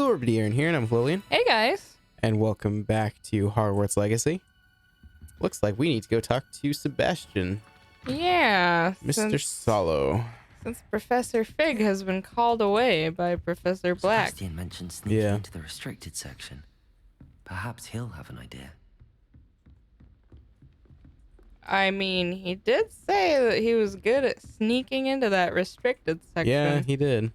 Hello everybody, Aaron here, and I'm Lolian. Hey guys. And welcome back to Hogwarts Legacy. Looks like we need to go talk to Sebastian. Yeah. Mr. Solo. Since Professor Fig has been called away by Professor Black. Sebastian mentioned sneaking into the restricted section. Perhaps he'll have an idea. I mean, he did say that he was good at sneaking into that restricted section. Yeah, he did.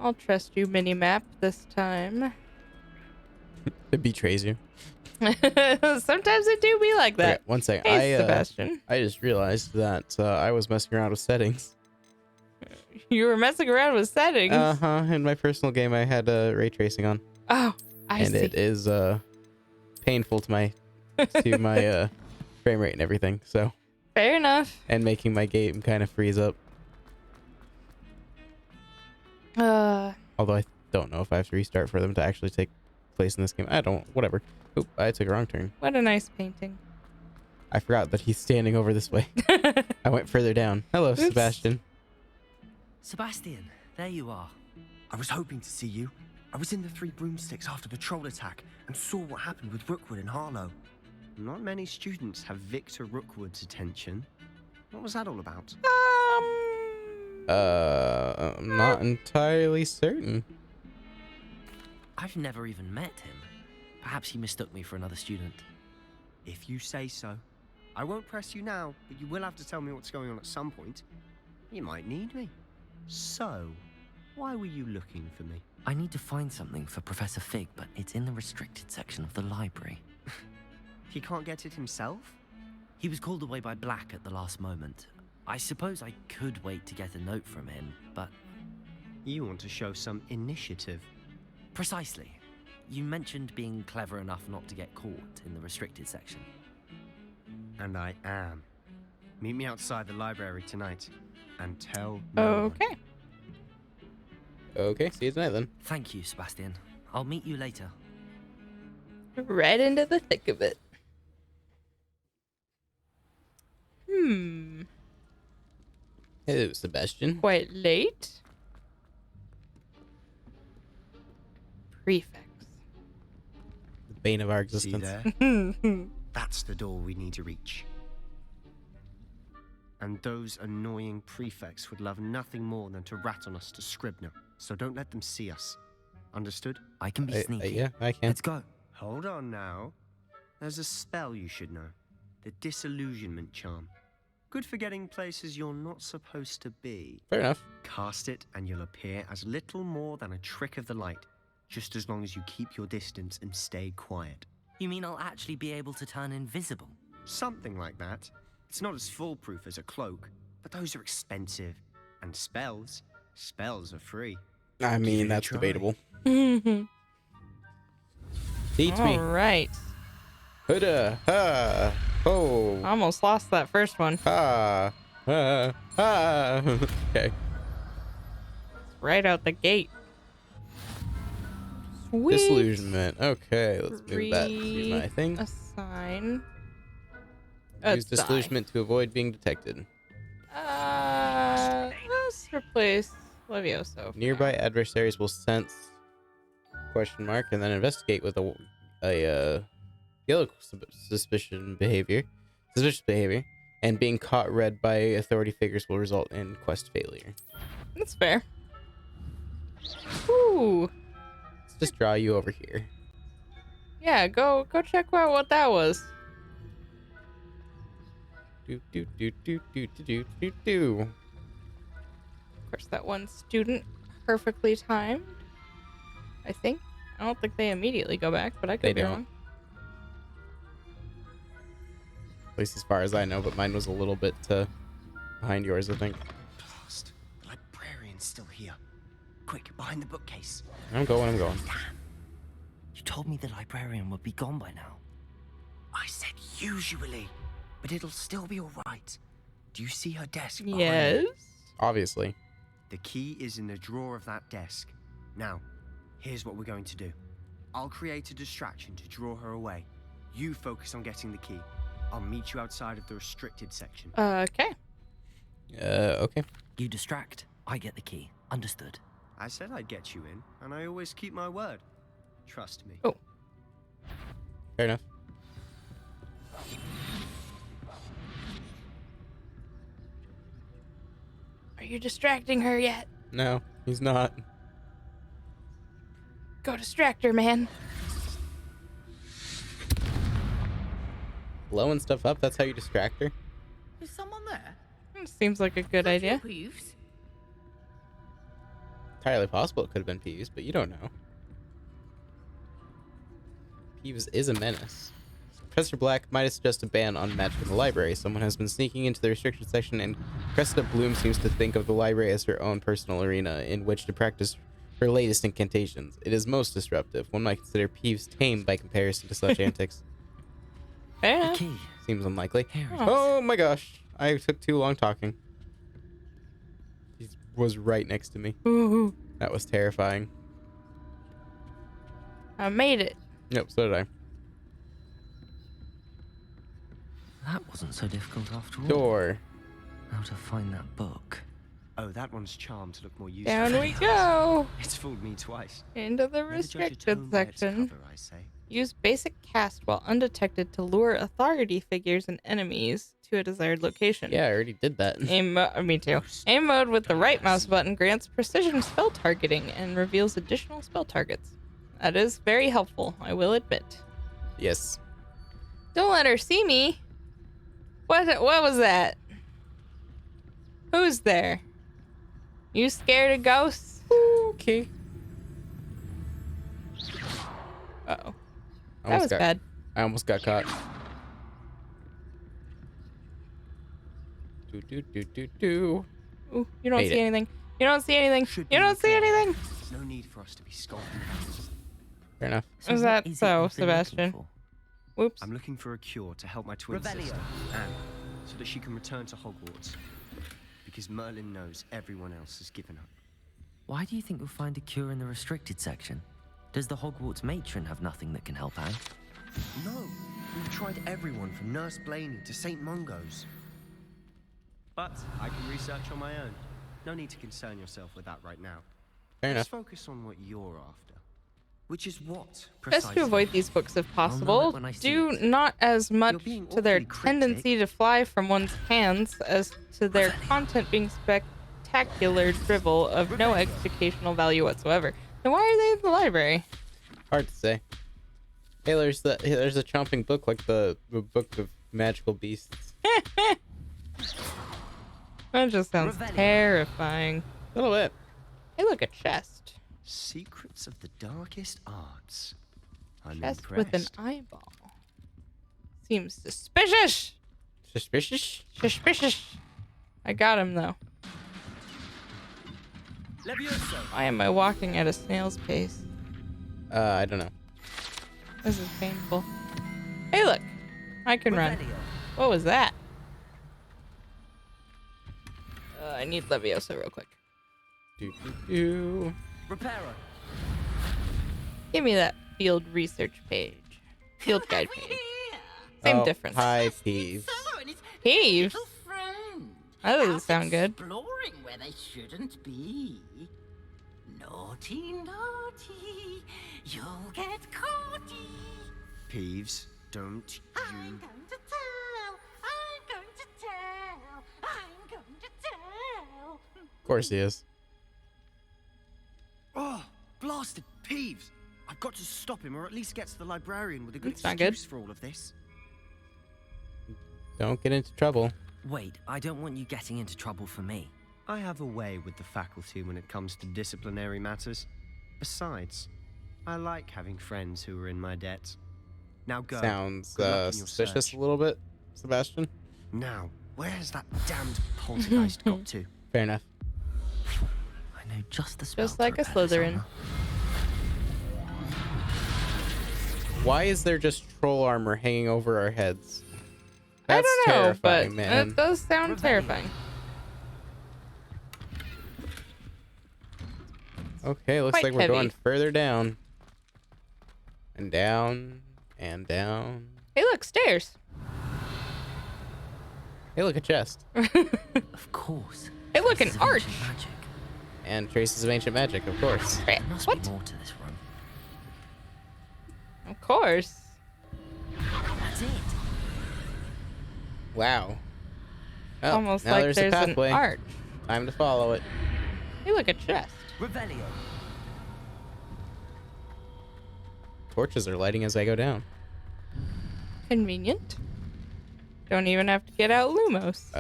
I'll trust you, Minimap, this time. It betrays you. Sometimes it do be like that. Okay, one second. Hey, Sebastian. I just realized that I was messing around with settings. You were messing around with settings? In my personal game, I had ray tracing on. Oh, I see. And it is painful to my frame rate and everything. So. Fair enough. And making my game kind of freeze up. Although I don't know if I have to restart for them to actually take place in this game. Whatever. Oop, I took a wrong turn. What a nice painting. I forgot that he's standing over this way. I went further down. Hello, Oops. Sebastian. Sebastian, there you are. I was hoping to see you. I was in the Three Broomsticks after the troll attack and saw what happened with Rookwood and Harlow. Not many students have Victor Rookwood's attention. What was that all about? I'm not entirely certain. I've never even met him. Perhaps he mistook me for another student. If you say so. I won't press you now, but you will have to tell me what's going on at some point. You might need me. So, why were you looking for me? I need to find something for Professor Fig, but it's in the restricted section of the library. He can't get it himself? He was called away by Black at the last moment. I suppose I could wait to get a note from him, but... You want to show some initiative. Precisely. You mentioned being clever enough not to get caught in the restricted section. And I am. Meet me outside the library tonight, and tell no one. Okay. Okay, see you tonight then. Thank you, Sebastian. I'll meet you later. Right into the thick of it. Hello, Sebastian. Quite late. Prefects. The bane of our See existence. there? That's the door we need to reach. And those annoying prefects would love nothing more than to rat on us to Scribner, so don't let them see us. Understood? I can be sneaky. Yeah, I can. Let's go. Hold on now. There's a spell you should know. The Disillusionment Charm. Good for getting places you're not supposed to be. Fair enough. Cast it and you'll appear as little more than a trick of the light, just as long as you keep your distance and stay quiet. You mean I'll actually be able to turn invisible? Something like that. It's not as foolproof as a cloak, but those are expensive. And spells are free. I Give mean, it a that's try. debatable. All Teach me. right. Huda, ha, ho, Almost lost that first one. ha, ha, ha. Okay. Right out the gate. Sweet. Disillusionment. Okay, let's move that to my thing. Assign. Use disillusionment to avoid being detected. Let's replace Levioso. Nearby adversaries will sense question mark and then investigate with a yellow suspicious behavior, and being caught red by authority figures will result in quest failure. That's fair. Ooh. Let's just draw you over here. Yeah, go check out what that was. Do do do do do do do do do. Of course, that one student perfectly timed. I think. I don't think they immediately go back, but I could They be don't. wrong. At least as far as I know, but mine was a little bit behind yours, I think. Blast. The librarian's still here. Quick, behind the bookcase. I'm going. You told me the librarian would be gone by now. I said usually, but it'll still be alright. Do you see her desk behind Yes. you? Obviously. The key is in the drawer of that desk. Now, here's what we're going to do. I'll create a distraction to draw her away. You focus on getting the key. I'll meet you outside of the restricted section. Okay. Okay. You distract, I get the key. Understood. I said I'd get you in, and I always keep my word. Trust me. Oh. Fair enough. Are you distracting her yet? No, he's not. Go distract her, man. Blowing stuff up, that's how you distract her? Is someone there? Seems like a good idea. Peeves? Entirely possible it could have been Peeves, but you don't know. Peeves is a menace. Professor Black might suggest a ban on magic in the library. Someone has been sneaking into the restricted section, and Cressida Bloom seems to think of the library as her own personal arena in which to practice her latest incantations. It is most disruptive. One might consider Peeves tame by comparison to such antics. Fair The enough. key. Seems unlikely. Here it is. Oh my gosh. I took too long talking. He was right next to me. Ooh, That was terrifying. I made it. Yep, so did I. That wasn't so difficult after all. Door. How to find that book. Oh, that one's charmed to look more useful. Down we go. It's fooled me twice. Into the Never judge a restricted tome by its section. cover, I say. Use basic cast while undetected to lure authority figures and enemies to a desired location. Yeah, I already did that. Me too. Aim mode with the right mouse button grants precision spell targeting and reveals additional spell targets. That is very helpful, I will admit. Yes. Don't let her see me. What was that? Who's there? You scared of ghosts? Okay. Uh-oh. That was bad. I almost got caught. Do. Ooh, you don't Made see it. anything. You don't see anything. Should You be don't see okay. anything. No need for us to be skulking. Fair enough. So Is what that is it so, you've been looking Sebastian? for? Whoops. I'm looking for a cure to help my twin Revelio. sister, Anne, so that she can return to Hogwarts. Because Merlin knows everyone else has given up. Why do you think you'll find a cure in the restricted section? Does the Hogwarts matron have nothing that can help Anne? No, we've tried everyone from Nurse Blaney to St. Mungo's. But I can research on my own. No need to concern yourself with that right now. Fair Let's enough. focus on what you're after. Which is what, Best precisely? to avoid these books if know it possible. when I see Do it. not as much being to their awfully cryptic. tendency to fly from one's hands as to their content being spectacular drivel of no educational value whatsoever. Then why are they in the library? Hard to say. Hey, there's a chomping book like the book of magical beasts. That just sounds Revelio. terrifying. A little bit. Hey, look, a chest. Secrets of the darkest arts. I'm Chest impressed. with an eyeball. Seems suspicious. Suspicious? Suspicious. I got him, though. Levioso. Why am I walking at a snail's pace? I don't know. This is painful. Hey, look. I can run. What was that? I need Leviosa real quick. Do. Reparo. Give me that field research page. Field guide page. Same Oh, difference. Hi, Peeves. Peeves? Friend. That doesn't Out sound good. Exploring where they shouldn't be. Naughty, naughty. You'll get caughty. Peeves, don't I'm you... going to tell. I'm going to tell. I'm going to tell. Of course he is. Oh, blasted Peeves! I've got to stop him, or at least get to the librarian with a good That's not good. excuse for all of this. Don't get into trouble. Wait, I don't want you getting into trouble for me. I have a way with the faculty when it comes to disciplinary matters. Besides, I like having friends who are in my debt. Now go. Sounds Good luck in your suspicious search. a little bit, Sebastian. Now, where's that damned poltergeist got to? Fair enough. I know just the spell. Just to like a repair this Slytherin. armor. Why is there just troll armor hanging over our heads? I That's don't know, terrifying, but man. it does sound Revelio. terrifying. Okay, looks Quite like we're going heavy. further down. And down. And down. Hey, look, stairs. Hey, look, a chest. Of course. Hey, look, an This is arch. ancient magic. And traces of ancient magic, of course. There must What? be more to this room. Of course. That's it. Wow. Oh, Almost now like there's there's a an pathway. arch. Time to follow it. Hey, look, a chest. Revelio. Torches are lighting as I go down. Convenient. Don't even have to get out Lumos.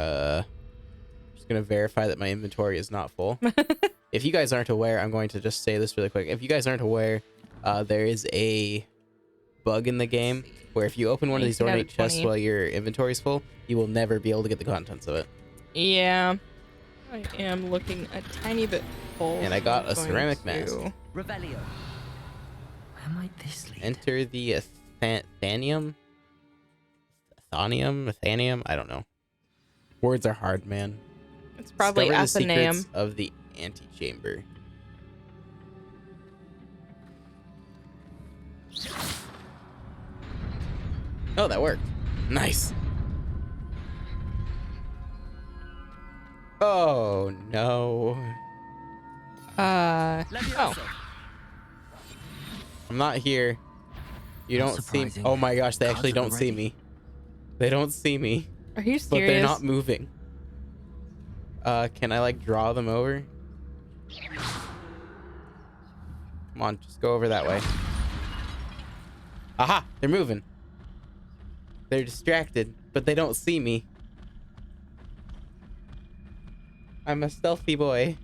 Just gonna verify that my inventory is not full. If you guys aren't aware, I'm going to just say this really quick. If you guys aren't aware, there is a bug in the game where if you open one of these 19 out of ornate chests 20. while your inventory is full, you will never be able to get the contents of it. Yeah. I am looking a tiny bit full. And I got I'm a going ceramic to- mask. Revelio. Where might this lead? Enter the Athanium? Athanium? I don't know. Words are hard, man. It's probably Discover the Athenaeum. secrets of the antechamber. Oh, that worked. Nice. Oh, no. Oh. Levioso. I'm not here. You Not don't see me. surprising. Oh my gosh, they actually Cards are don't see ready. me. They don't see me, Are you but they're serious? not moving. Can I like draw them over? Come on, just go over that way. Aha, they're moving. They're distracted, but they don't see me. I'm a stealthy boy.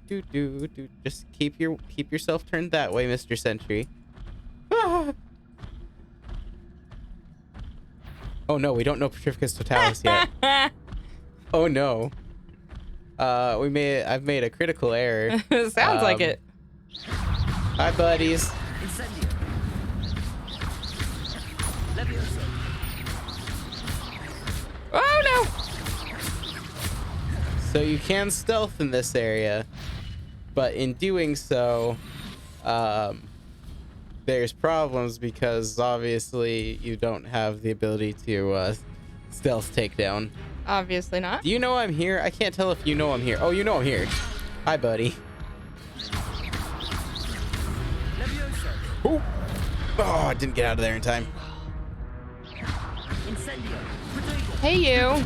Do. Just keep yourself turned that way, Mr. Sentry. Ah. Oh no, we don't know Petrificus Totalis yet. Oh no. I've made a critical error. Sounds like it. Hi, buddies. Incendio. Levioso. Oh no! So you can stealth in this area, but in doing so, there's problems because obviously you don't have the ability to stealth takedown. Obviously not. Do you know I'm here? I can't tell if you know I'm here. Oh, you know I'm here. Hi, buddy. Levioso. Oh, I didn't get out of there in time. Incendio. Protagonist. Hey, you.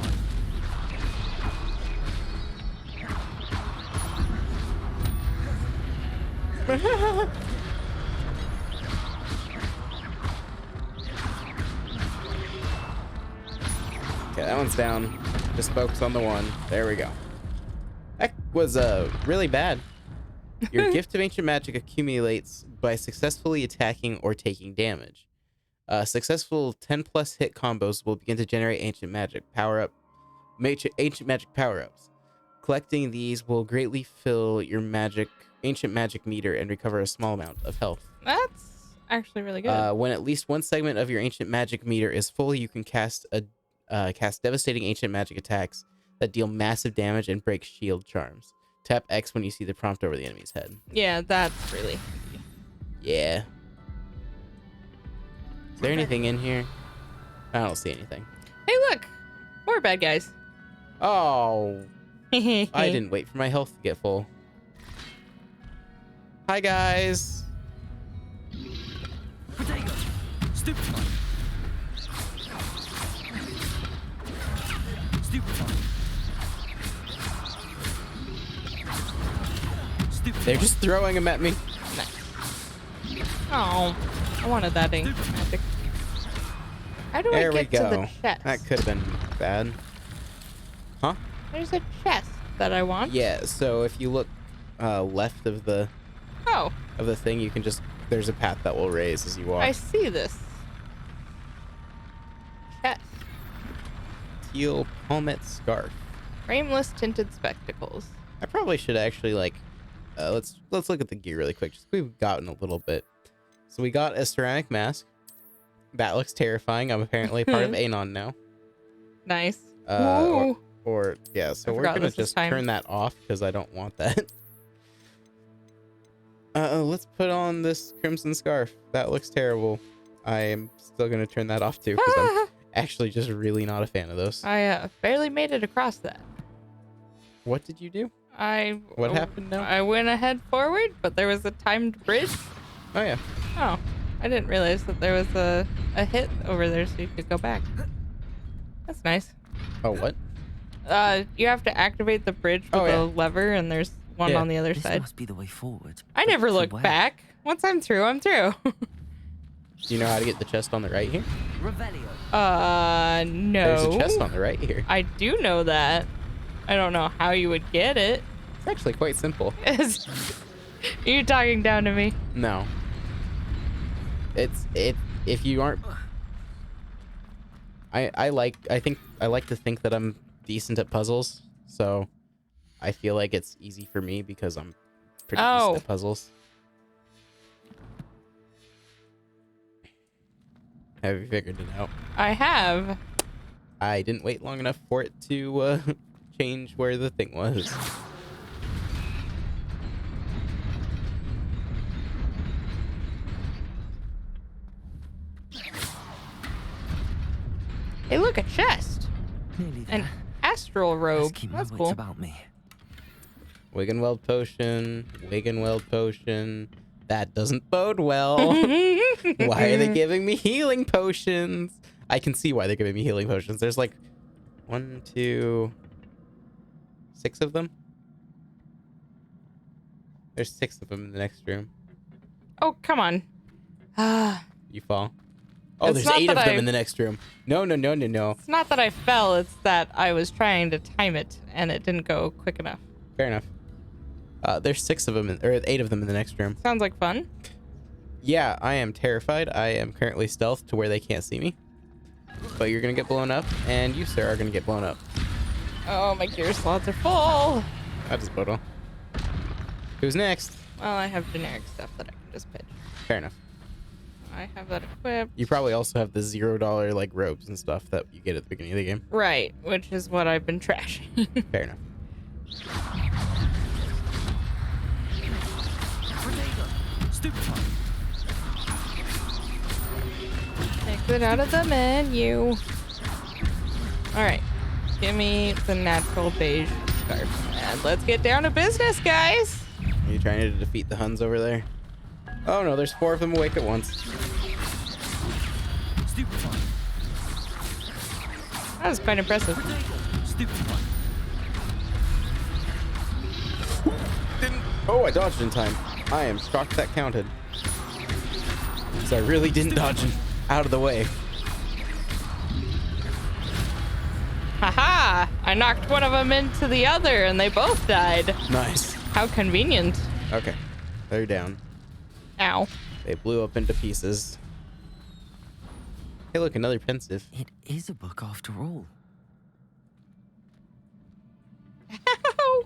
Okay, that one's down. Just focus on the one. There we go. That was really bad. Your gift of ancient magic accumulates by successfully attacking or taking damage. Successful 10 plus hit combos will begin to generate ancient magic power-ups. Collecting these will greatly fill your ancient magic meter and recover a small amount of health. That's actually really good. When at least one segment of your ancient magic meter is full, you can cast devastating ancient magic attacks that deal massive damage and break shield charms. Tap X when you see the prompt over the enemy's head. Yeah, that's really. Yeah. Is there anything in here? I don't see anything. Hey, look! More bad guys. Oh, I didn't wait for my health to get full. Hi, guys. Protagonist. Stupefy. Stupefy. Stupefy. They're just throwing them at me. Oh, I wanted that ink magic. How do There I we get to the go. chest? That could have been bad. Huh? There's a chest that I want. Yeah, so if you look left of the Oh, thing, you can just, there's a path that will raise as you walk. I see this. Chest. Teal helmet scarf. Frameless tinted spectacles. I probably should actually like let's look at the gear really quick. Just we've gotten a little bit. So we got a ceramic mask. That looks terrifying. I'm apparently part of Anon now. Nice. Or, Ooh. or yeah, so I we're forgot gonna this was just time. turn that off because I don't want that. Let's put on this crimson scarf. That looks terrible. I am still gonna turn that off too because I'm actually just really not a fan of those. I barely made it across that. What did you do? I What happened now? I went ahead forward, but there was a timed bridge. Oh yeah. Oh, I didn't realize that there was a hit over there, so you could go back. That's nice. Oh what? You have to activate the bridge with Oh, yeah. a lever, and there's one Yeah. on the other This side. must be the way forward. I but never to look where? back. Once I'm through, I'm through. Do you know how to get the chest on the right here? Revelio. No. There's a chest on the right here. I do know that. I don't know how you would get it. It's actually quite simple. Are you talking down to me? No. It's if you aren't. I like to think that I'm decent at puzzles, so I feel like it's easy for me because I'm pretty decent at puzzles. Have you figured it out? I have. I didn't wait long enough for it to change where the thing was. Hey, look, a chest. Nearly there. An astral Let's robe. keep my That's wits cool. about me. Wiggenweld potion, Wiggenweld potion. That doesn't bode well. Why are they giving me healing potions? I can see why they're giving me healing potions. There's like 1, 2, 6 of them. There's 6 of them in the next room. Oh, come on. Ah. You fall. Oh, It's there's not 8 of that them I- in the next room. No. It's not that I fell, it's that I was trying to time it and it didn't go quick enough. Fair enough. There's 6 of them, or 8 of them in the next room. Sounds like fun. Yeah, I am terrified. I am currently stealthed to where they can't see me. But you're gonna get blown up, and you, sir, are gonna get blown up. Oh, my gear slots are full. That is Bodo. Who's next? Well, I have generic stuff that I can just pitch. Fair enough. I have that equipped. You probably also have the $0 like robes and stuff that you get at the beginning of the game. Right, which is what I've been trashing. Fair enough. Stupefy. Exit out of the menu. Alright. Give me the natural beige scarf. And let's get down to business, guys. Are you trying to defeat the Huns over there? Oh no, there's 4 of them awake at once. Stupefy. That was quite impressive. Stupefy. Oh, I dodged in time. I am shocked that counted. So I really didn't dodge out of the way. Haha! I knocked one of them into the other and they both died. Nice. How convenient. Okay, they're down. Ow. They blew up into pieces. Hey, look, another pensive. It is a book after all. Ow.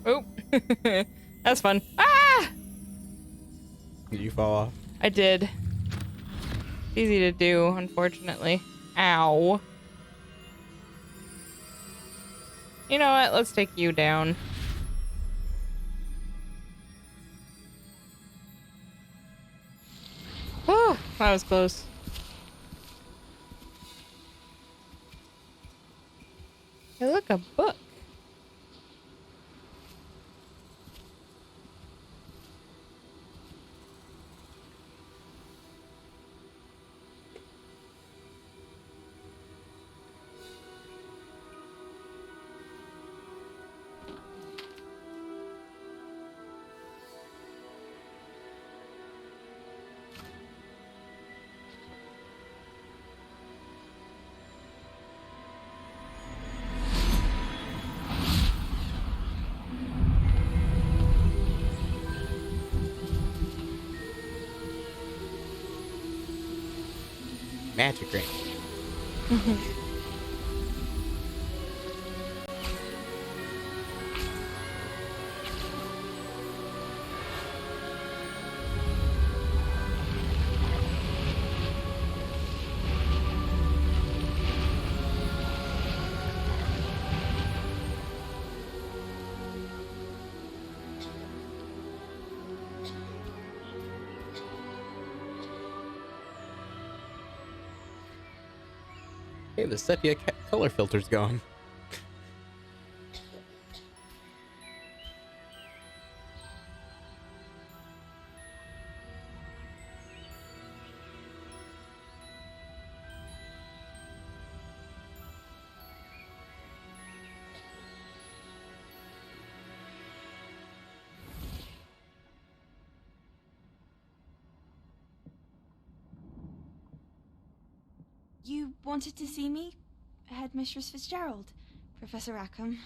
Oh, that's fun. Ah! Did you fall off? I did. It's easy to do, unfortunately. Ow. You know what? Let's take you down. Oh, that was close. Hey, look, a book. Magic ring. Hey, the sepia color filter's gone. You wanted to see me? Headmistress Fitzgerald, Professor Rackham.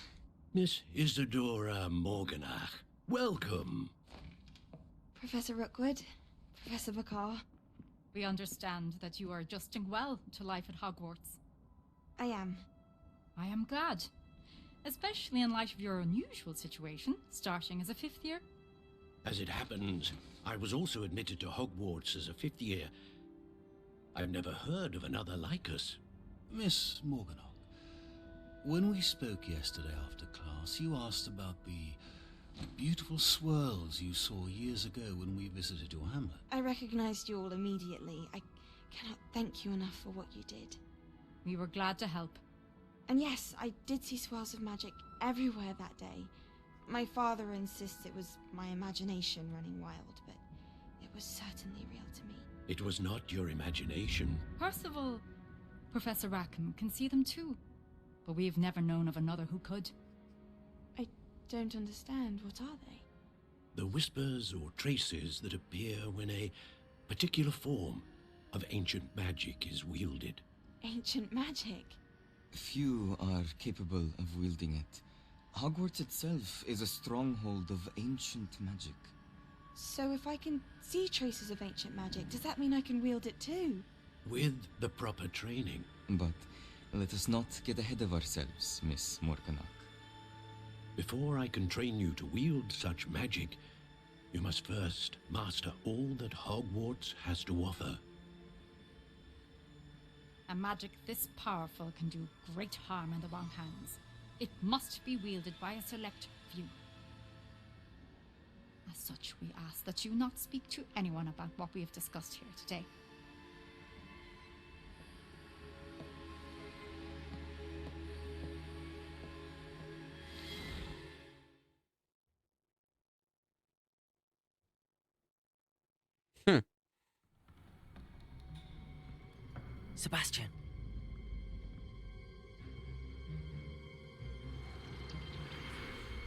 Miss Isadora Morganach, welcome. Professor Rookwood, Professor Bakar. We understand that you are adjusting well to life at Hogwarts. I am. I am glad, especially in light of your unusual situation, starting as a 5th year. As it happens, I was also admitted to Hogwarts as a 5th year. I've never heard of another like us. Miss Morganock, when we spoke yesterday after class, you asked about the beautiful swirls you saw years ago when we visited your hamlet. I recognized you all immediately. I cannot thank you enough for what you did. We were glad to help. And yes, I did see swirls of magic everywhere that day. My father insists it was my imagination running wild, but it was certainly real to me. It was not your imagination. Percival, Professor Rackham can see them too, but we've never known of another who could. I don't understand. What are they? The whispers or traces that appear when a particular form of ancient magic is wielded. Ancient magic? Few are capable of wielding it. Hogwarts itself is a stronghold of ancient magic. So if I can see traces of ancient magic, does that mean I can wield it too? With the proper training. But let us not get ahead of ourselves, Miss Morganock. Before I can train you to wield such magic, you must first master all that Hogwarts has to offer. A magic this powerful can do great harm in the wrong hands. It must be wielded by a select few. As such, we ask that you not speak to anyone about what we have discussed here today. Sebastian.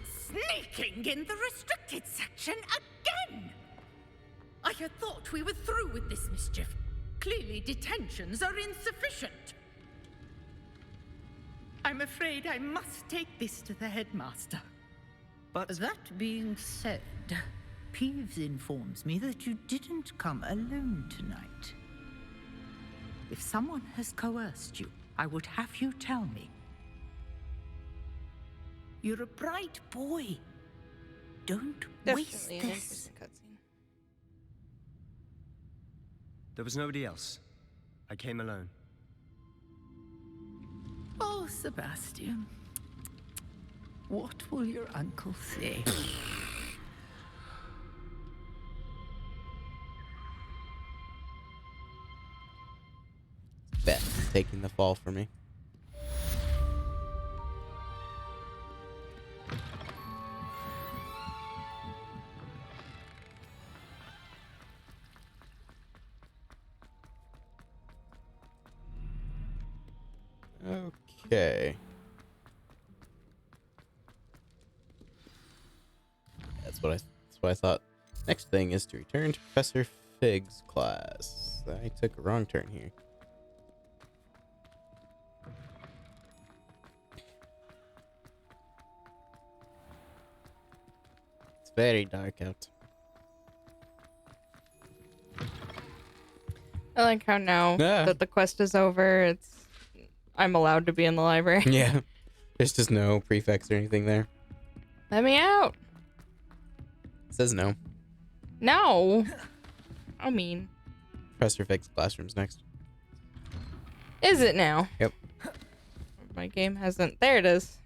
Sneaking in the restricted section again! I had thought we were through with this mischief. Clearly detentions are insufficient. I'm afraid I must take this to the headmaster. But That being said, Peeves informs me that you didn't come alone tonight. If someone has coerced you, I would have you tell me. You're a bright boy. Don't waste Definitely an this. interesting cutscene. there was nobody else. I came alone. Oh, Sebastian. What will your uncle say? Beth taking the fall for me. Okay. That's what I thought. Next thing is to return to Professor Fig's class. I took a wrong turn here. It's very dark out. I like how now that the quest is over, I'm allowed to be in the library. Yeah. There's just no prefix or anything there. Let me out. It says no. No. I mean, Professor Fig's classroom's next. is it now? Yep. My game hasn't. There it is.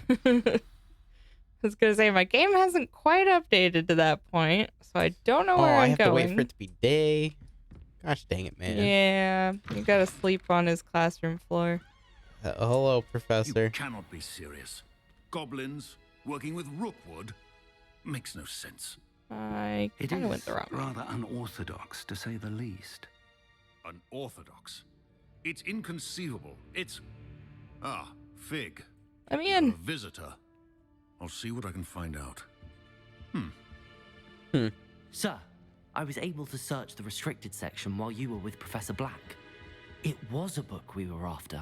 I was gonna say my game hasn't quite updated to that point, so I don't know where I I'm have going. to wait for it to be day. Gosh dang it, man. Yeah, you gotta sleep on his classroom floor. Hello, Professor. You cannot be serious. Goblins working with rookwood makes no sense. I It kind of went is the wrong way. rather unorthodox, to say the least. Unorthodox. It's inconceivable. It's... Ah, Fig. Let me You're in. a visitor. I'll see what I can find out. Sir, I was able to search the restricted section while you were with Professor Black. It was a book we were after.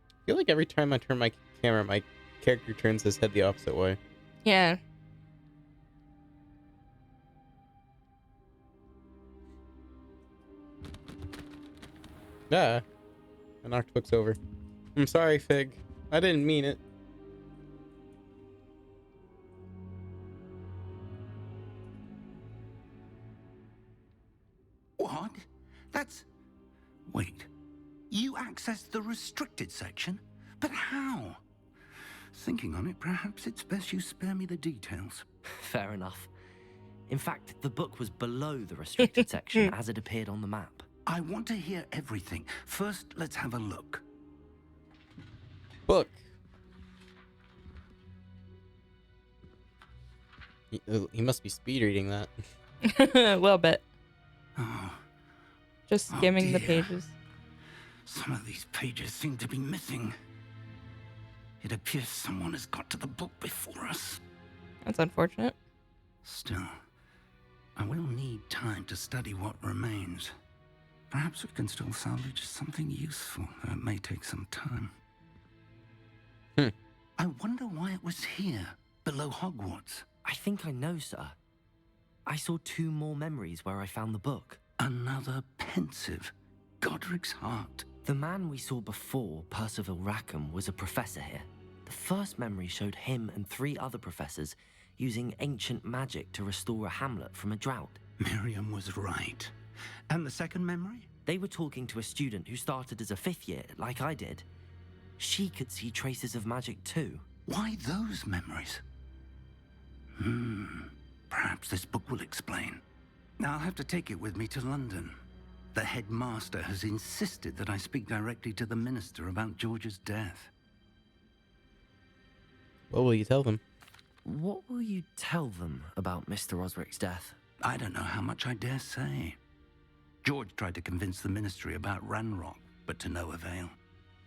I feel like every time I turn my camera, my character turns his head the opposite way. Yeah. Ah, I knocked books over. I'm sorry, Fig. I didn't mean it. What? That's... Wait. You accessed the restricted section? But how? Thinking on it, perhaps it's best you spare me the details. Fair enough. In fact, the book was below the restricted section as it appeared on the map. I want to hear everything. First, let's have a look. Book. He must be speed reading that. A little bit. Oh, Just skimming the dear. pages. Some of these pages seem to be missing. It appears someone has got to the book before us. That's unfortunate. Still, I will need time to study what remains. Perhaps we can still salvage something useful, though it may take some time. I wonder why it was here, below Hogwarts. I think I know, sir. I saw 2 more memories where I found the book. Another pensive. Godric's heart. The man we saw before, Percival Rackham, was a professor here. The first memory showed him and 3 other professors using ancient magic to restore a hamlet from a drought. Miriam was right. And the second memory? They were talking to a student who started as a 5th year, like I did. She could see traces of magic too. Why those memories? Perhaps this book will explain. Now I'll have to take it with me to London. The headmaster has insisted that I speak directly to the minister about George's death. What will you tell them? What will you tell them about Mr. Osric's death? I don't know how much I dare say. George tried to convince the ministry about Ranrock, but to no avail.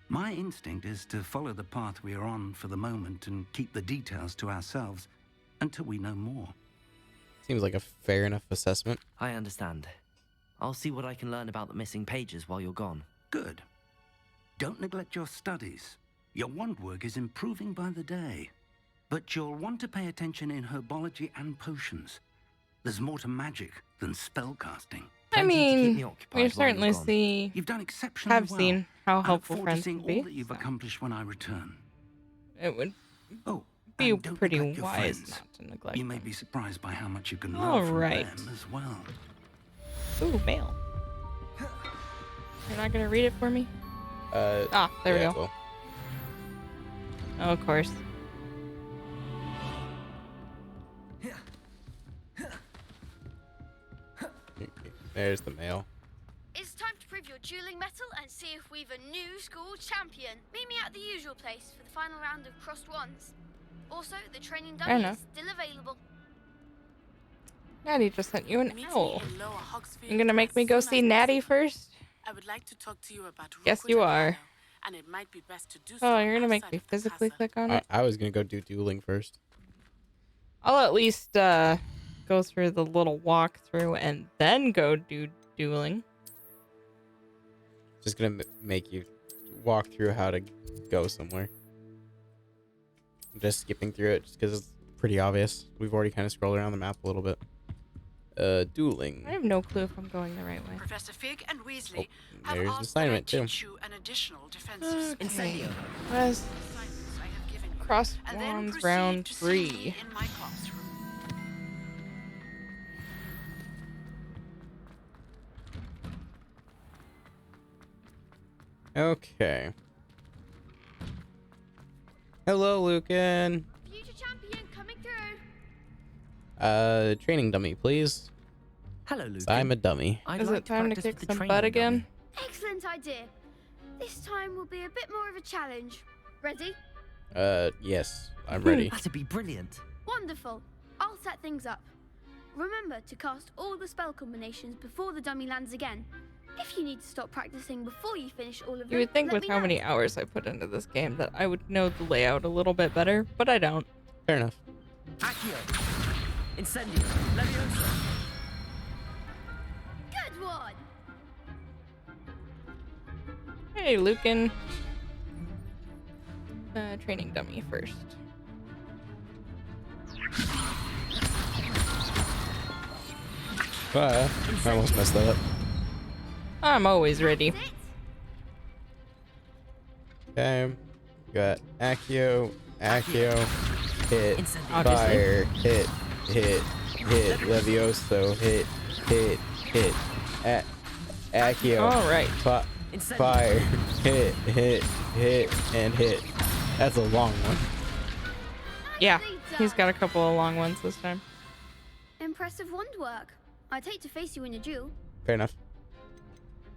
My instinct is to follow the path we are on for the moment and keep the details to ourselves until we know more. Seems like a fair enough assessment. I understand. I'll see what I can learn about the missing pages while you're gone. Good. Don't neglect your studies. Your wand work is improving by the day. But you'll want to pay attention in herbology and potions. There's more to magic than spellcasting. I mean, we've certainly You've done exceptionally well. seen how I helpful look forward to friends seeing can be. all that you've accomplished when I return. It would Oh, be and don't pretty neglect your wise friends. not to neglect You may them. be surprised by how much you can learn All from right. them as well. Ooh, mail. You're not gonna read it for me? There we yeah, go. well. Oh, of course. There's the mail. It's time to prove your dueling mettle and see if we've a new school champion. Meet me at the usual place for the final round of crossed wands. Also, the training Fair dummy enough. is still available. Natty just sent you an Meet owl. me in Lower Hogsfield You're gonna make at me go soon see as Natty possible. first? I would like to talk to you about Yes, Rookwood you and are. Hollow, and it might be best to do Oh, so you're gonna make outside me of the physically castle. click on it? I was gonna go do dueling first. I'll at least go through the little walkthrough and then go do dueling. Just gonna make you walk through how to go somewhere. I'm just skipping through it just because it's pretty obvious. We've already kind of scrolled around the map a little bit. Dueling. I have no clue if I'm going the right way. Professor Fig and Weasley have There's an asked that I assignment too. teach you an additional defensive Okay. skill. Let's Assignments I have given you, cross and then wands proceed round to see me 3. in my classroom. Okay. Hello, Lucan. Future champion coming through. Training dummy, please. Hello, Luke. I'm a dummy. Is it time to kick some butt again? Excellent idea. This time will be a bit more of a challenge. Ready? Yes, I'm ready. That'd be brilliant. Wonderful. I'll set things up. Remember to cast all the spell combinations before the dummy lands again. If you need to stop practicing before you finish all of them, You would think let with me how know. many hours I put into this game that I would know the layout a little bit better, but I don't. Fair enough. Accio. Incendio. Leviosa. Good one. Hey, Lucan. Training dummy first. I almost messed that up. I'm always ready. Okay. Got Accio, hit, Obviously. fire, hit, Levioso, hit, Accio. All right. Fire, hit, and hit. That's a long one. Yeah, he's got a couple of long ones this time. Impressive wand work. I'd hate to face you in a duel. Fair enough.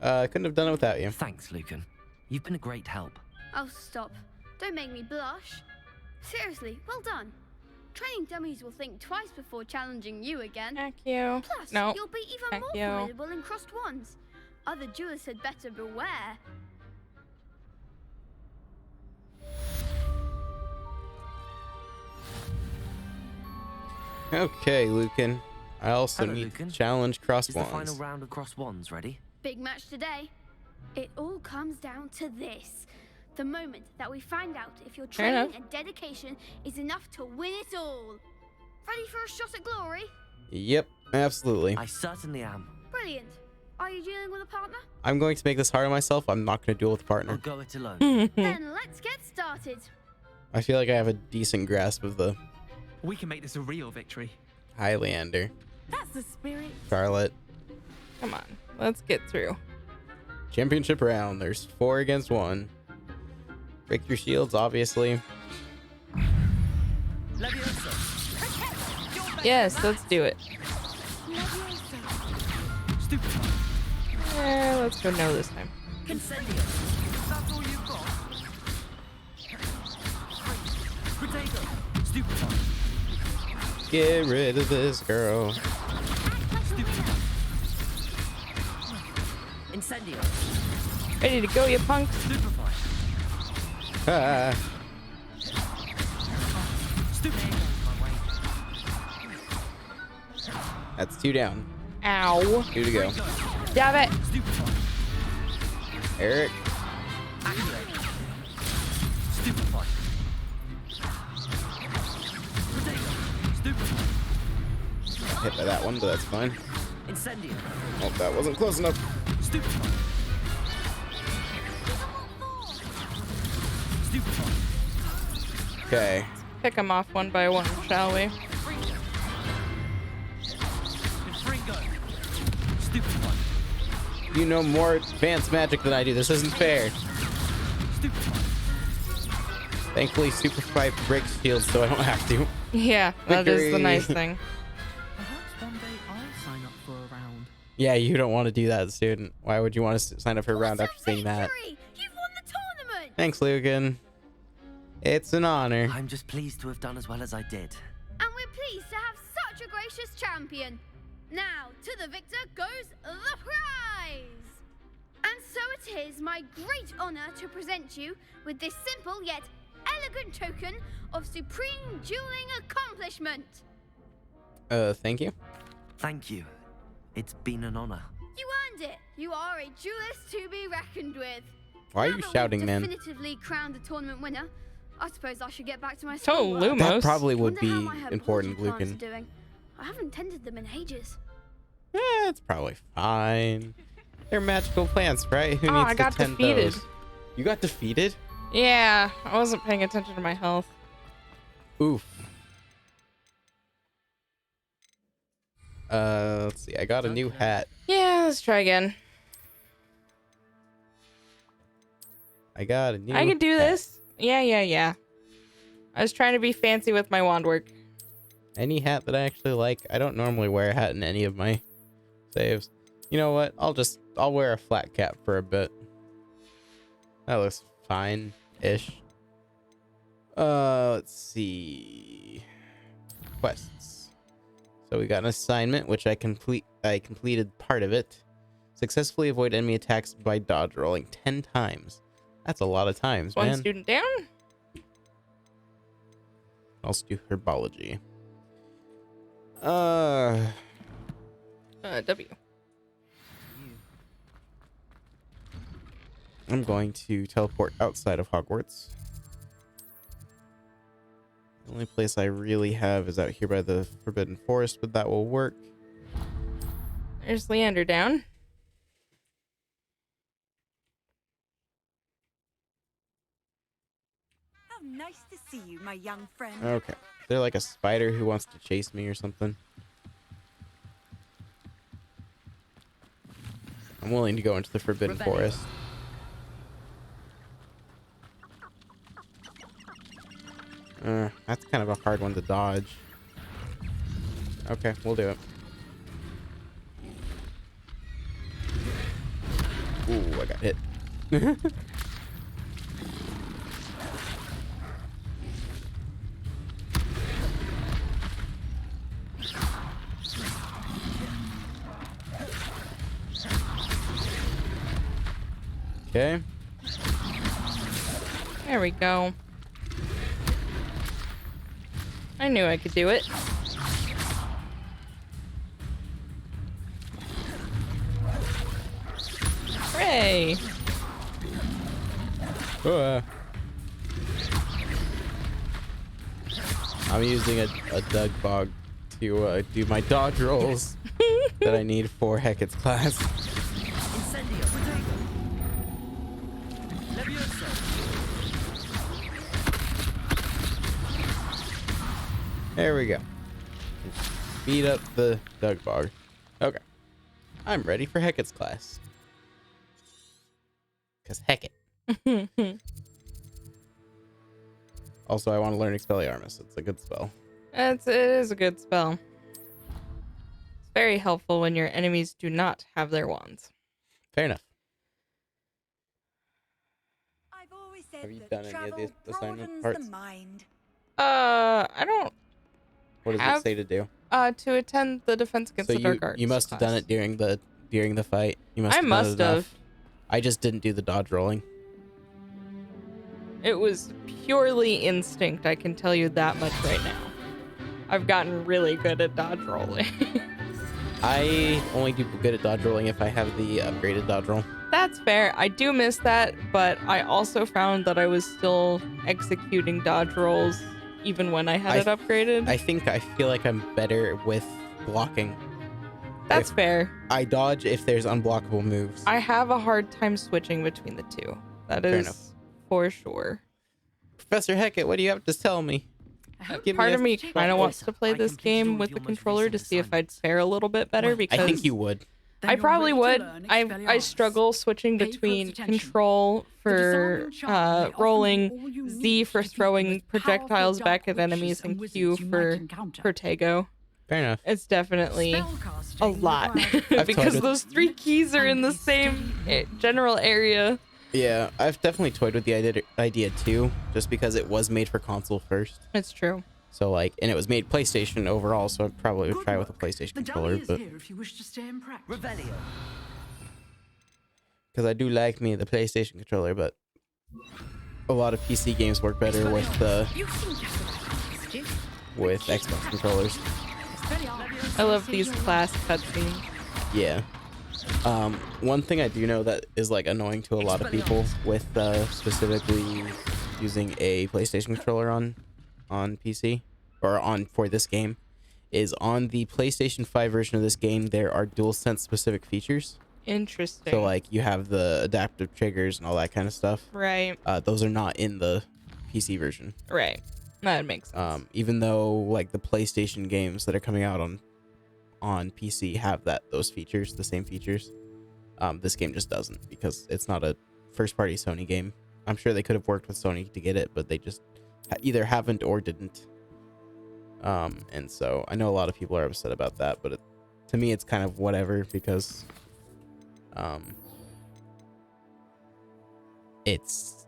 Couldn't have done it without you. Thanks, Lucan. You've been a great help. Oh, stop. Don't make me blush. Seriously, well done. Training dummies will think twice before challenging you again. Accio. Plus, No. you'll be even more Accio. formidable in crossed wands. Other duelists had better beware. Okay, Lucan. I also Hello, need Lucan. to challenge cross Is the final wands. round of cross wands ready? Big match today. It all comes down to this. The moment that we find out if your Fair training enough. and dedication is enough to win it all. Ready for a shot at glory? Yep, absolutely. I certainly am. Brilliant. Are you dealing with a partner? I'm going to make this hard on myself. I'm not going to duel with a I'll partner. go it alone. Then let's get started. I feel like I have a decent grasp of the We can make this a real victory. Highlander. That's the spirit. Charlotte. Come on, let's get through. Championship round. There's 4 against 1. Break your shields, obviously. Yes, let's do it. Let's go no this time. Incendio. That's all you've got. Potato. Stupefy. Get rid of this girl. Incendio. Ready to go, you punks. Stupefy. Ah. Stupefy. That's 2 down. Ow. 2 to go. Damn it. Stupefy. Eric. Accio. Stupefy. Potato. Stupefy. Hit by that one, but that's fine. Incendio. Oh, that wasn't close enough. Stupefy. Stupefy. Okay. Pick them off one by one, shall we? Fringo. Stupefy. You know more advanced magic than I do. This isn't fair. Stupefy. Thankfully, Superfly breaks shields, so I don't have to. Yeah, that is the Victory. nice thing. Perhaps one day I'll sign up for a round. Yeah, you don't want to do that, student. Why would you want to sign up for a round after seeing that? Victory! You've won the tournament! Thanks, Lucan. It's an honor. I'm just pleased to have done as well as I did. And we're pleased to have such a gracious champion. Now, to the victor goes the prize! And so it is my great honor to present you with this simple yet elegant token of supreme dueling accomplishment. Thank you. Thank you. It's been an honor. You earned it. You are a duelist to be reckoned with. Why are Now you that we've shouting, man? definitively crowned the tournament winner, I suppose I should get back to my So schoolwork. Lumos. That probably would Wonder how be my herbology important, plants are Lucan. doing. I haven't tended them in ages. It's probably fine. They're magical plants, right? Who Oh, needs I got to tend defeated. those? You got defeated? Yeah, I wasn't paying attention to my health. Oof. Let's see. I got a new hat. Yeah, let's try again. I got a new I can do hat. this. Yeah. I was trying to be fancy with my wand work. Any hat that I actually like. I don't normally wear a hat in any of my Saves. You know what? I'll wear a flat cap for a bit. That looks fine-ish. Let's see. Quests. So we got an assignment, which I completed part of it. Successfully avoid enemy attacks by dodge rolling 10 times. That's a lot of times, man. One student down. Also do herbology. W. I'm going to teleport outside of Hogwarts. The only place I really have is out here by the Forbidden Forest, but that will work. There's Leander down. How nice to see you, my young friend. Okay. Is there like a spider who wants to chase me or something? I'm willing to go into the Forbidden Forest. That's kind of a hard one to dodge. Okay, we'll do it. Ooh, I got hit. Okay. There we go. I knew I could do it. Hooray! I'm using a Doug Bog to do my dodge rolls that I need for Hecat's class. There we go. Beat up the Doug Bog. Okay. I'm ready for Hecat's class. Because Hecate. Also, I want to learn Expelliarmus. It's a good spell. It is a good spell. It's very helpful when your enemies do not have their wands. Fair enough. I've always said Have you that done any of travel these assignment broadens the parts? mind. I don't. What does it say to do? To attend the Defense Against So the Dark Arts you must have done it during the fight. You must. I have must done it have. enough. I just didn't do the dodge rolling. It was purely instinct, I can tell you that much right now. I've gotten really good at dodge rolling. I only do good at dodge rolling if I have the upgraded dodge roll. That's fair. I do miss that, but I also found that I was still executing dodge rolls even when I had it upgraded. I feel like I'm better with blocking. That's fair. I dodge if there's unblockable moves. I have a hard time switching between the two. That Fair is enough. for sure. Professor Hecate, what do you have to tell me? Part of me kind of wants to play this game with the controller to see if I'd fare a little bit better because I think you would. I probably would. I struggle switching between control for rolling, Z for throwing projectiles back at enemies, and Q for Protego. Fair enough. It's definitely a lot I've because toyed with- those three keys are in the same general area. Yeah, I've definitely toyed with the idea too, just because it was made for console first. It's true. So like, and it was made PlayStation overall, so I probably would try with a PlayStation controller, but If you wish to stay in practice. because I do like me the PlayStation controller, but a lot of PC games work better with Xbox controllers. I love these class cutscenes. Yeah. One thing I do know that is like annoying to a lot of people with specifically using a PlayStation controller on PC or for this game is on the PlayStation 5 version of this game there are DualSense specific features. Interesting. So like you have the adaptive triggers and all that kind of stuff. Right. Those are not in the PC version. Right. That makes sense. Even though like the PlayStation games that are coming out on PC have those features, the same features. This game just doesn't because it's not a first-party Sony game. I'm sure they could have worked with Sony to get it, but they just either haven't or didn't. And so I know a lot of people are upset about that, but to me it's kind of whatever because it's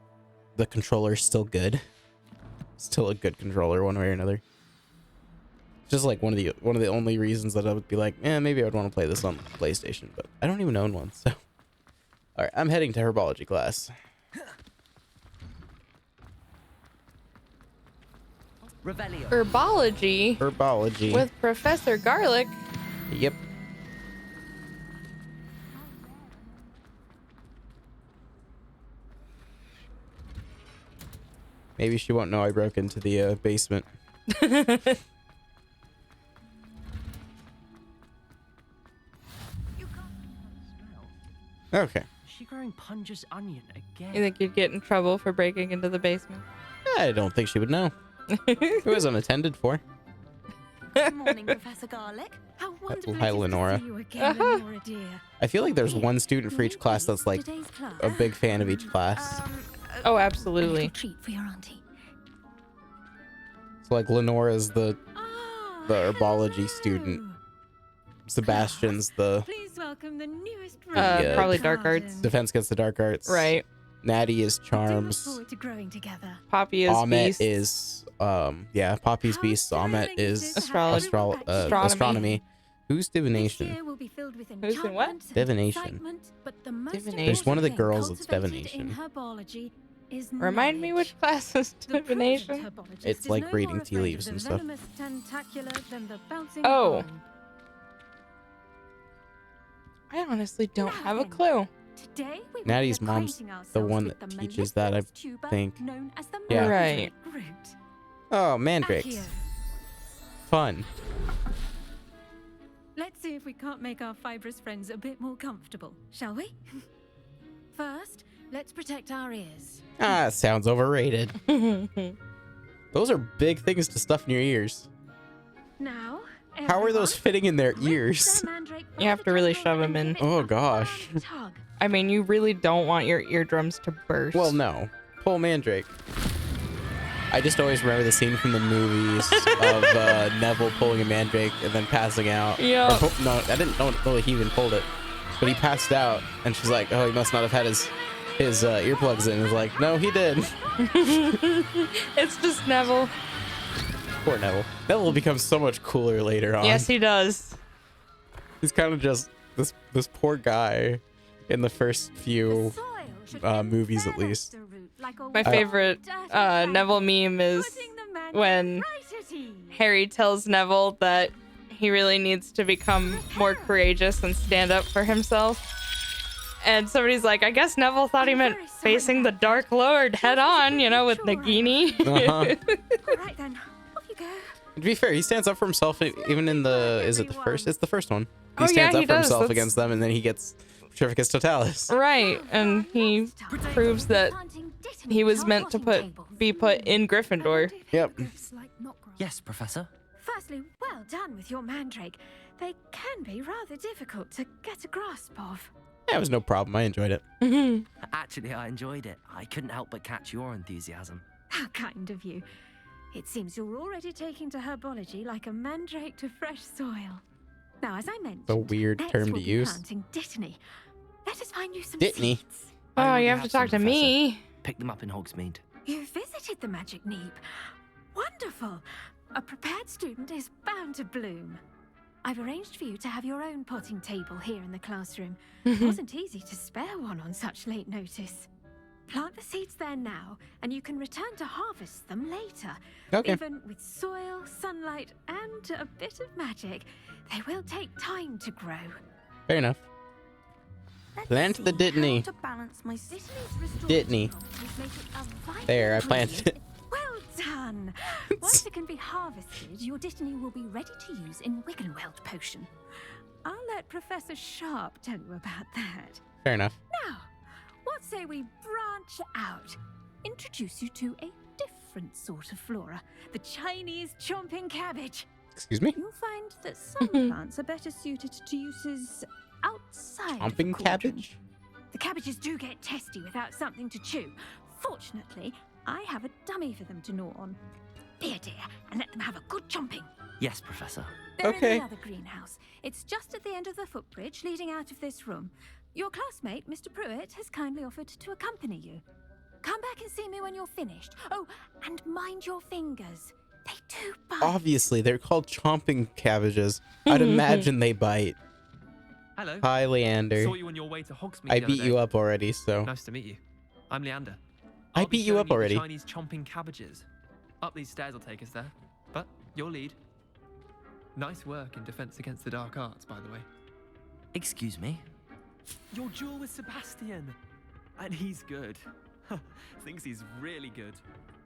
the controller's still good. Still a good controller one way or another. Just like one of the only reasons that I would be like, maybe I would want to play this on PlayStation, but I don't even own one, so. Alright, I'm heading to herbology class. Herbology? Herbology. With Professor Garlic? Yep. Maybe she won't know I broke into the basement. Okay. Is she growing Punja's onion again? You think you'd get in trouble for breaking into the basement? I don't think she would know. It was unattended for. Good morning, Professor Garlic. How wonderful Hi, it is Lenora. to see you again, Lenora dear. I feel like there's one student for each class that's like a big fan of each class. Oh, absolutely. Treat for your auntie. So like Lenora's the herbology student. Sebastian's the Please welcome the newest probably dark arts. defense against the dark arts. Right. Natty is charms. Forward to growing together. Poppy is Ahmet beast. is Poppy's beast. Ahmet is Astrology. astronomy. Who's divination? Who's in what? Divination. There's one of the girls that's divination. Remind me which class is divination? It's like reading tea leaves and stuff. Oh. I honestly don't have a clue. Natty's mom's the one that teaches that, I think. Yeah. Right. Oh, mandrakes. Fun. Let's see if we can't make our fibrous friends a bit more comfortable, shall we? First, let's protect our ears. Ah, sounds overrated. Those are big things to stuff in your ears. Now, how are those fitting in their ears? You have to really shove them in. Oh gosh. I mean, you really don't want your eardrums to burst. Well, no. Pull mandrake. I just always remember the scene from the movies of Neville pulling a mandrake and then passing out. Yeah. No, I didn't know he even pulled it, but he passed out, and she's like, "Oh, he must not have had his earplugs in." He's like, "No, he did." It's just Neville. Poor Neville. Neville becomes so much cooler later on. Yes, he does. He's kind of just this poor guy in the first few movies, at least. My favorite Neville meme is when Harry tells Neville that he really needs to become more courageous and stand up for himself. And somebody's like, I guess Neville thought he meant facing the Dark Lord head on, you know, with Nagini. All right then, off you go. To be fair, he stands up for himself even in the... Is it the first? It's the first one. He Oh, stands yeah, up he for does. himself That's- against them, and then he gets Petrificus Totalis. Right, and he proves that he was meant to be put in Gryffindor. Yep. Yes, Professor. Firstly, well done with your mandrake. They can be rather difficult to get a grasp of. Yeah, it was no problem. I enjoyed it. Actually, I enjoyed it. I couldn't help but catch your enthusiasm. How kind of you. It seems you're already taking to herbology like a mandrake to fresh soil. Now, as I mentioned, A weird next term we'll to be use. planting dittany. Let us find you some Dittany. seeds. Oh, you have to talk to me. Pick them up in Hogsmeade. You visited the Magic Neep. Wonderful. A prepared student is bound to bloom. I've arranged for you to have your own potting table here in the classroom. It wasn't easy to spare one on such late notice. Plant the seeds there now, and you can return to harvest them later. Okay. Even with soil, sunlight, and a bit of magic, they will take time to grow. Fair enough. Plant the Dittany. Dittany. There, I planted it. Well done! Once it can be harvested, your Dittany will be ready to use in Wiggenweld potion. I'll let Professor Sharp tell you about that. Fair enough. Now, what say we branch out? Introduce you to a different sort of flora, the Chinese chomping cabbage. Excuse me? You'll find that some plants are better suited to uses outside of the Chomping cauldron. cabbage? The cabbages do get testy without something to chew. Fortunately, I have a dummy for them to gnaw on. Here, dear, and let them have a good chomping. Yes, Professor. They're Okay. in the other greenhouse. It's just at the end of the footbridge leading out of this room. Your classmate, Mr. Pruitt, has kindly offered to accompany you. Come back and see me when you're finished. Oh, and mind your fingers. They do bite. Obviously, they're called chomping cabbages. I'd imagine they bite. Hello. Hi, Leander. Saw you on your way to Hogsmeade. I the beat other you day. up already, so. Nice to meet you. I'm Leander. I I'll be beat you showing up the already. Chinese chomping cabbages. Up these stairs will take us there. But your lead. Nice work in Defense Against the Dark Arts, by the way. Excuse me? Your duel with Sebastian. And he's good. Thinks he's really good.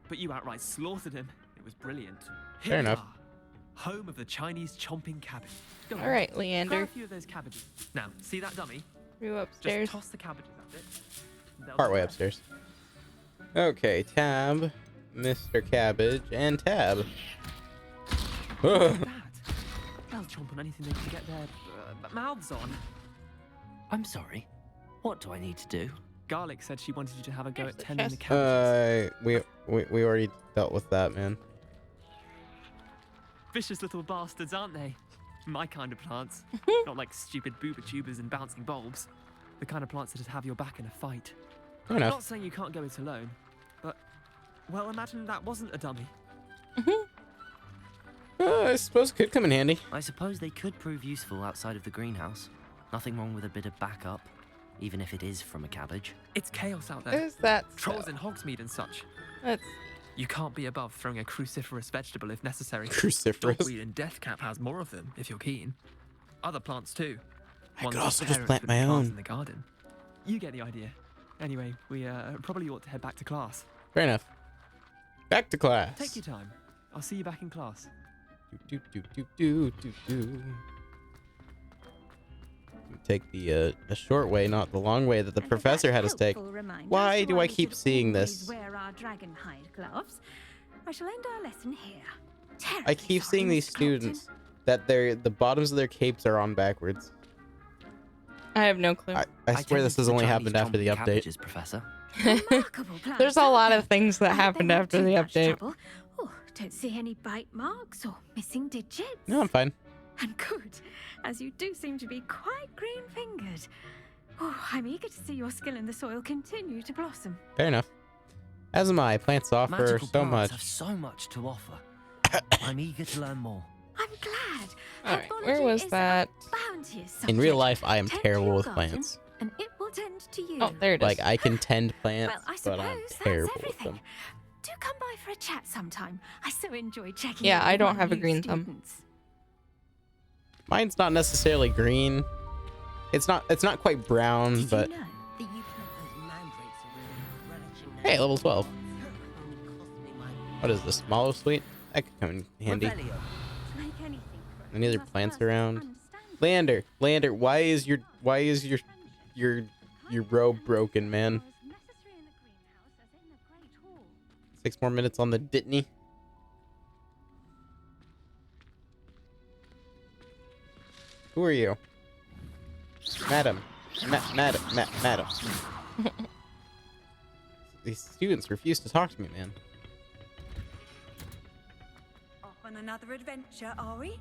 But you outright slaughtered him. It was brilliant. Here Fair we enough. are, home of the Chinese chomping cabbage. Go on, All right, grab Leander. a few of those cabbages. Now, see that dummy? You upstairs. Just toss the cabbages at it. They'll Partway be upstairs. Okay, Tab, Mr. Cabbage, and Tab. Look at that. They'll chomp on anything they can get their mouths on. I'm sorry. What do I need to do? Garlic said she wanted you to have a go at tending the cabbages. We already dealt with that, man. Vicious little bastards, aren't they? My kind of plants. Not like stupid booba tubers and bouncing bulbs. The kind of plants that have your back in a fight. Fair enough. Not saying you can't go it alone, but, well, imagine that wasn't a dummy. I suppose it could come in handy. I suppose they could prove useful outside of the greenhouse. Nothing wrong with a bit of backup, even if it is from a cabbage. It's chaos out there. Is that Trolls so? in Hogsmeade and such. That's You can't be above throwing a cruciferous vegetable if necessary. Cruciferous? Dogweed and deathcap has more of them, if you're keen. Other plants too. I Ones could that also just parents plant would my plant own. in the garden. You get the idea. Anyway, we probably ought to head back to class. Fair enough. Back to class. Take your time. I'll see you back in class. Take the short way, not the long way that the professor had us take. Why do I keep seeing this? Wear our dragon hide gloves. I shall end our lesson here. I keep seeing these students that the bottoms of their capes are on backwards. I have no clue. I swear this has only happened after the update. Cabbages, Professor. There's a lot of things that happened after the update. Oh, don't see any bite marks or missing digits. No, I'm fine. And good, as you do seem to be quite green-fingered. Oh, I'm eager to see your skill in the soil continue to blossom. Fair enough. As am I. Plants offer Magical so plants much. have so much to offer. I'm eager to learn more. I'm glad. Alright, where was that? In real life, I am terrible with plants. And it will tend to you. Oh, there it is. Like, I can tend plants, Well, I but I'm suppose that's terrible with everything. them. Do come by for a chat sometime. I so enjoy checking. Yeah, in I with don't my have a new green thumb. students. Mine's not necessarily green. It's not quite brown, but hey, level 12. What is this? Mallow sweet? That could come in handy. Any other plants around? Leander, why is your robe broken, man? 6 more minutes on the Ditney. Who are you? Madam. Madam. These students refuse to talk to me, man. Off on another adventure, are we?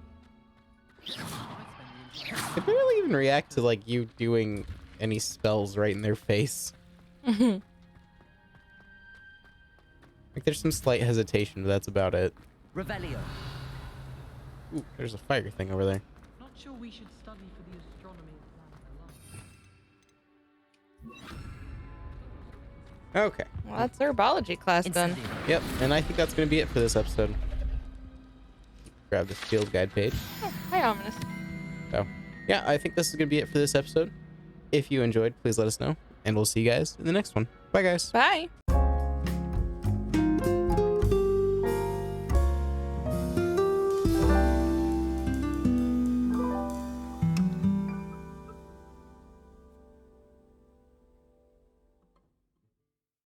Could they really even react to, like, you doing any spells right in their face? Like, there's some slight hesitation, but that's about it. Revelio. Ooh, there's a fire thing over there. Not sure we should study for the astronomy exam. Okay. Well, that's our biology class done. Yep, and I think that's going to be it for this episode. Grab this field guide page. Oh, hi, Ominous. So, yeah, I think this is going to be it for this episode. If you enjoyed, please let us know, and we'll see you guys in the next one. Bye, guys. Bye.